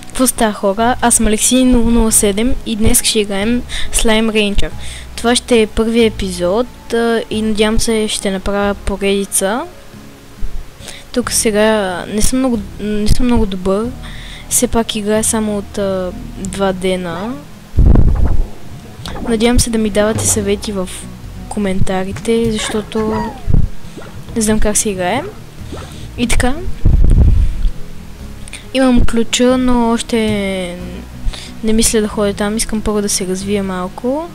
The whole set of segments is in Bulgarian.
Какво става, хора? Аз съм Алексей 007 и днес ще играем Slime Rancher. Това ще е първият епизод и надявам се ще направя поредица. Тук сега не съм много добър. Все пак играя само от 2 дена. Надявам се да ми давате съвети в коментарите, защото не знам как се играе. И така. Имам ключа, но още не мисля да ходя там. Искам първо да се развия малко.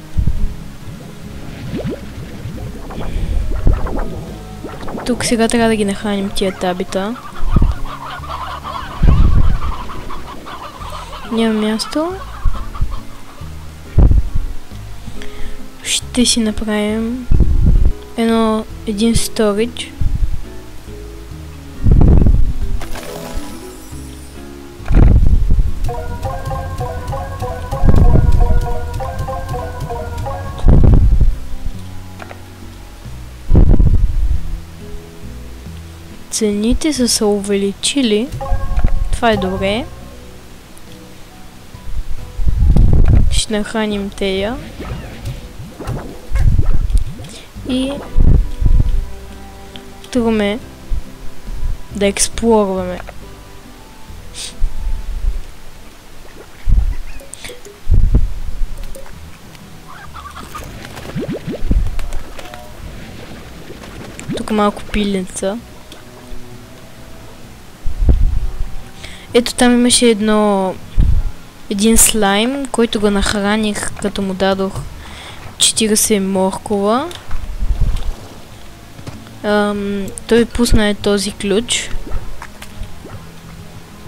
Тук сега трябва да ги нахраним тия табита. Няма място. Ще си направим един сторидж. Цените са се увеличили. Това е добре. Ще нахраним тея. И тръгваме да експлорваме. Тук малко пиленца. Ето там имаше един слайм, който го нахраних, като му дадох 40 моркова. Той пусна този ключ.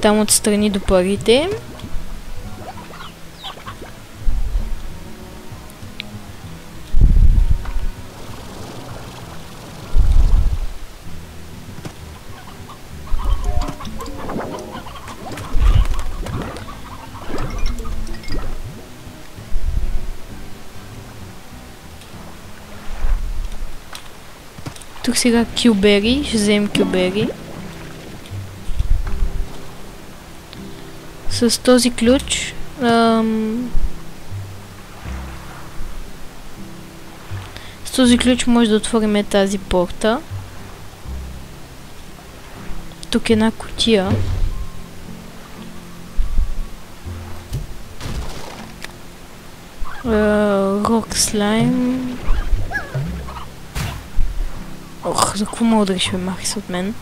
Там отстрани до парите. Тук сега кюбери, ще вземем кюбери. С този ключ може да отворим тази порта. Тук е една кутия. Рок слайм. Ох, за какво мога да реши махи се от мен?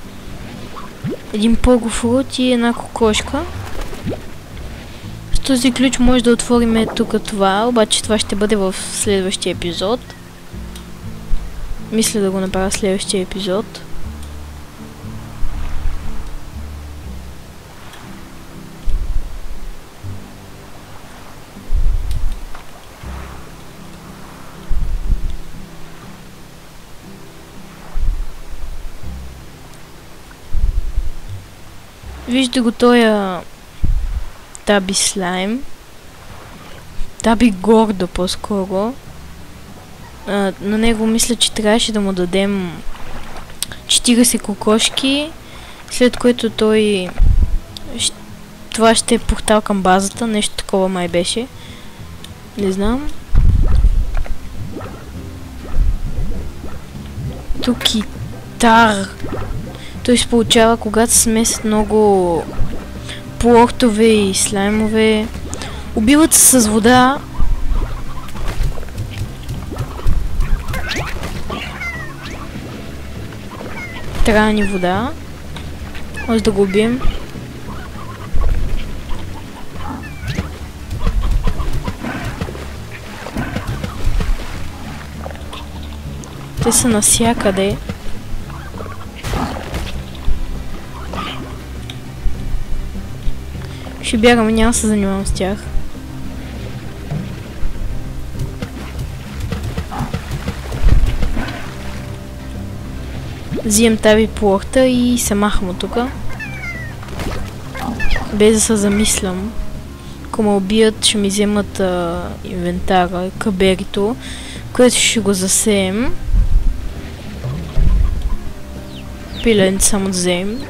Един пългофрут и една кокошка. С този ключ може да отворим тук това, обаче това ще бъде в следващия епизод. Мисля да го направя в следващия епизод. Вижте го тоя таби слайм. Таби гордо по-скоро. На него мисля, че трябваше да му дадем 40 кокошки, след което това ще е портал към базата, нещо такова май беше. Не знам. Тук китар. Той се получава, когато се смесят много плохтове и слаймове. Убиват се с вода. Трябва ни вода. Може да го убием. Те са навсякъде. Ще бягам и няма да се занимавам с тях. Взимам тази плохта и се махам от тука. Без да се замислям. Ако ме убият, ще ми вземат инвентара, каберито. което ще го засеем. Пиленце само да вземем.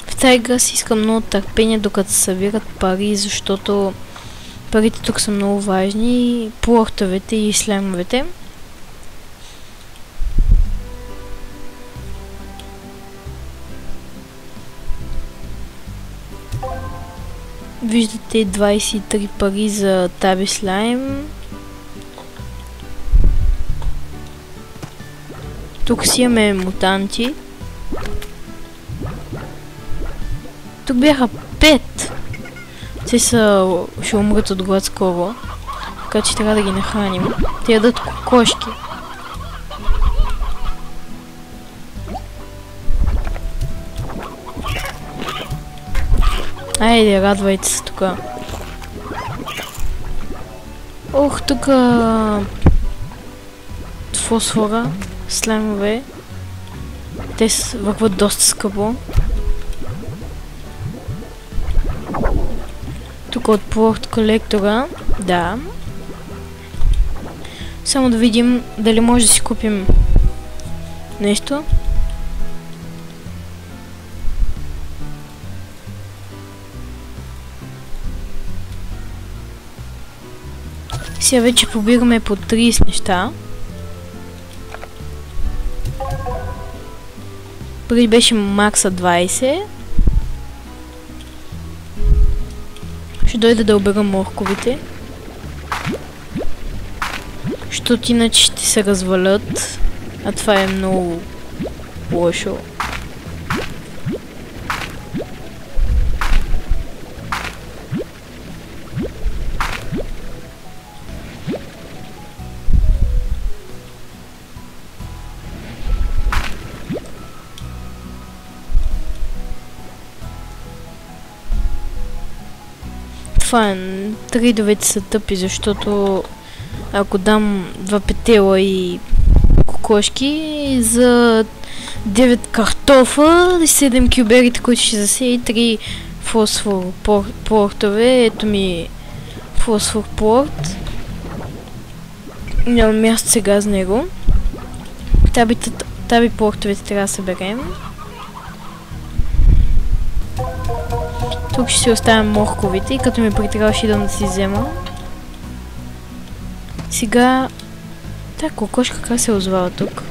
В тази игра си искам много търпение, докато се събират пари, защото парите тук са много важни. Плортовете и слаймовете. Виждате 23 пари за таби слайм. Тук си имаме мутанти. Тук бяха 5. Те ще умрат от глад скоро. Така че трябва да ги нахраним. Те ядат кокошки. Айде, радвайте се тука. Ох, тука фосфора, слаймове. Те върват доста скъпо. Тук от порт колектора. Да. Само да видим дали може да си купим нещо. Сега вече побираме по 30 неща. Преди беше макса 20. Ще дойда да обера морковите. Защото иначе ще се развалят. А това е много лошо. Тридовете са тъпи, защото ако дам 2 петела и кокошки за 9 картофа, 7 кюберите, които ще засея и 3 фосфор портове. Ето ми фосфор порт. Няма място сега с него. Таби портовете трябва да съберем. Тук ще си оставям морковите и като ми притрябва ще идвам да си взема. Сега... Та кокошка как се озвава тук?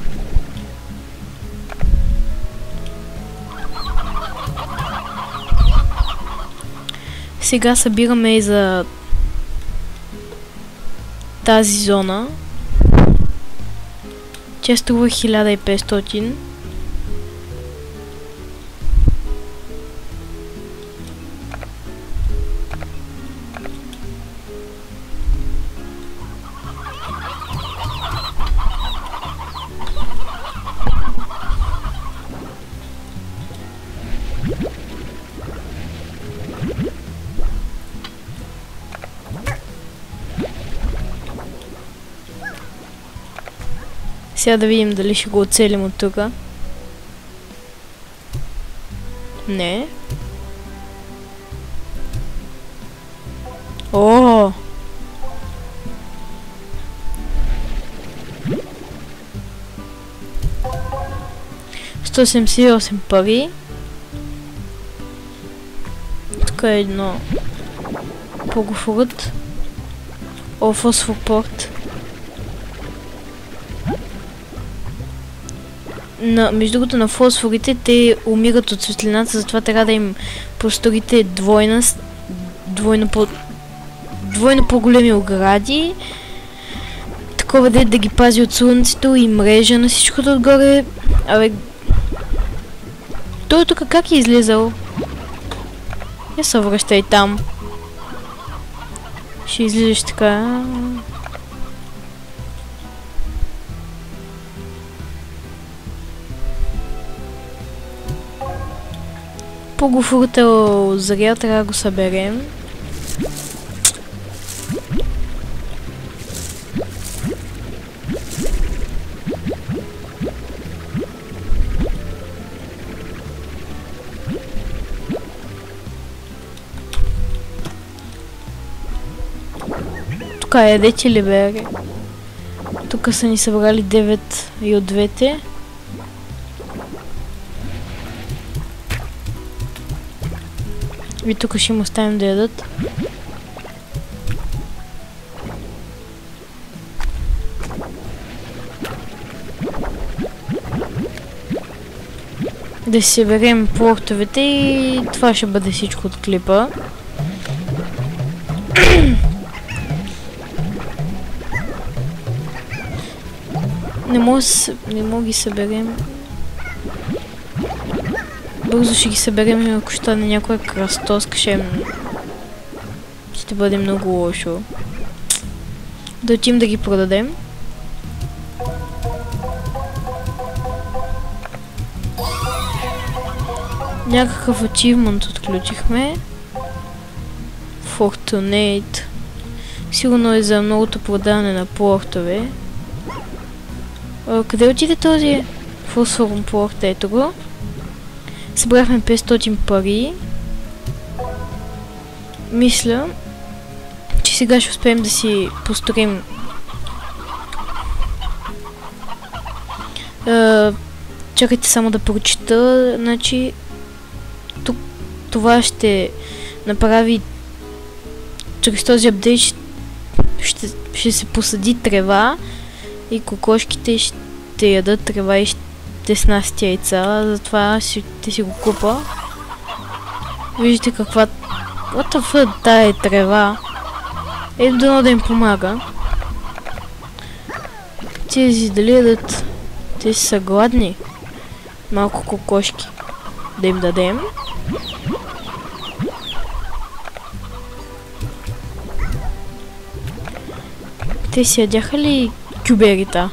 Сега събираме и за тази зона. Тя струва 1500. Сега да видим дали ще го оцелим от тук. Не. О! $178 пари. Тук е едно по-гофорът. О, фосфопорт. Между другото на фосфорите те умират от светлината, затова трябва да им построите двойно по-големи огради. Такова да ги пази от слънцето и мрежа на всичкото отгоре. Абе... Той тук как е излизал? Я се връщай там. Ще излизаш така... По-гофурата озря, трябва да го съберем. тук ядете ли, бе? Тук са ни събрали 9 и от двете. И тук ще им оставим да ядат. Да си съберем плохтовете и това ще бъде всичко от клипа. Не мога ги съберем. Бързо ще ги съберем, ако ще стане някоя кръстоска, ще бъде много лошо. Да отидем да ги продадем. Някакъв achievement отключихме. Fortunate. Сигурно е за многото продаване на плохтове. Къде отиде този фосфорен плохт? Ето го. Събрахме 500 пари. Мисля, че сега ще успеем да си построим чакайте само да прочита. Значи тук това ще направи чрез този апдейт ще се посади трева и кокошките ще ядат трева и ще снасят яйца, затова ще си го купа. Виждате каква... What the fuck, тая е трева. Ето дано да им помага. Тези дали ядат? Те са гладни. Малко кокошки да им дадем. Те си ядяха ли кюберита?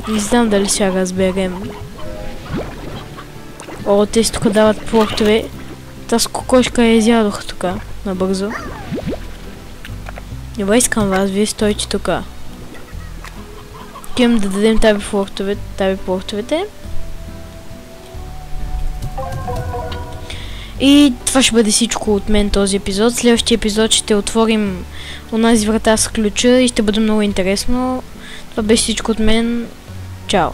Не знам дали ще разберем. О, те си тук дават плохтове. Тази кокошка я изядох тук, набързо. Добре, искам вас, вие стойте тук. Кем да дадем таби плохтовете. И това ще бъде всичко от мен този епизод. Следващия епизод ще отворим онази врата с ключа и ще бъде много интересно. Това беше всичко от мен. Чао!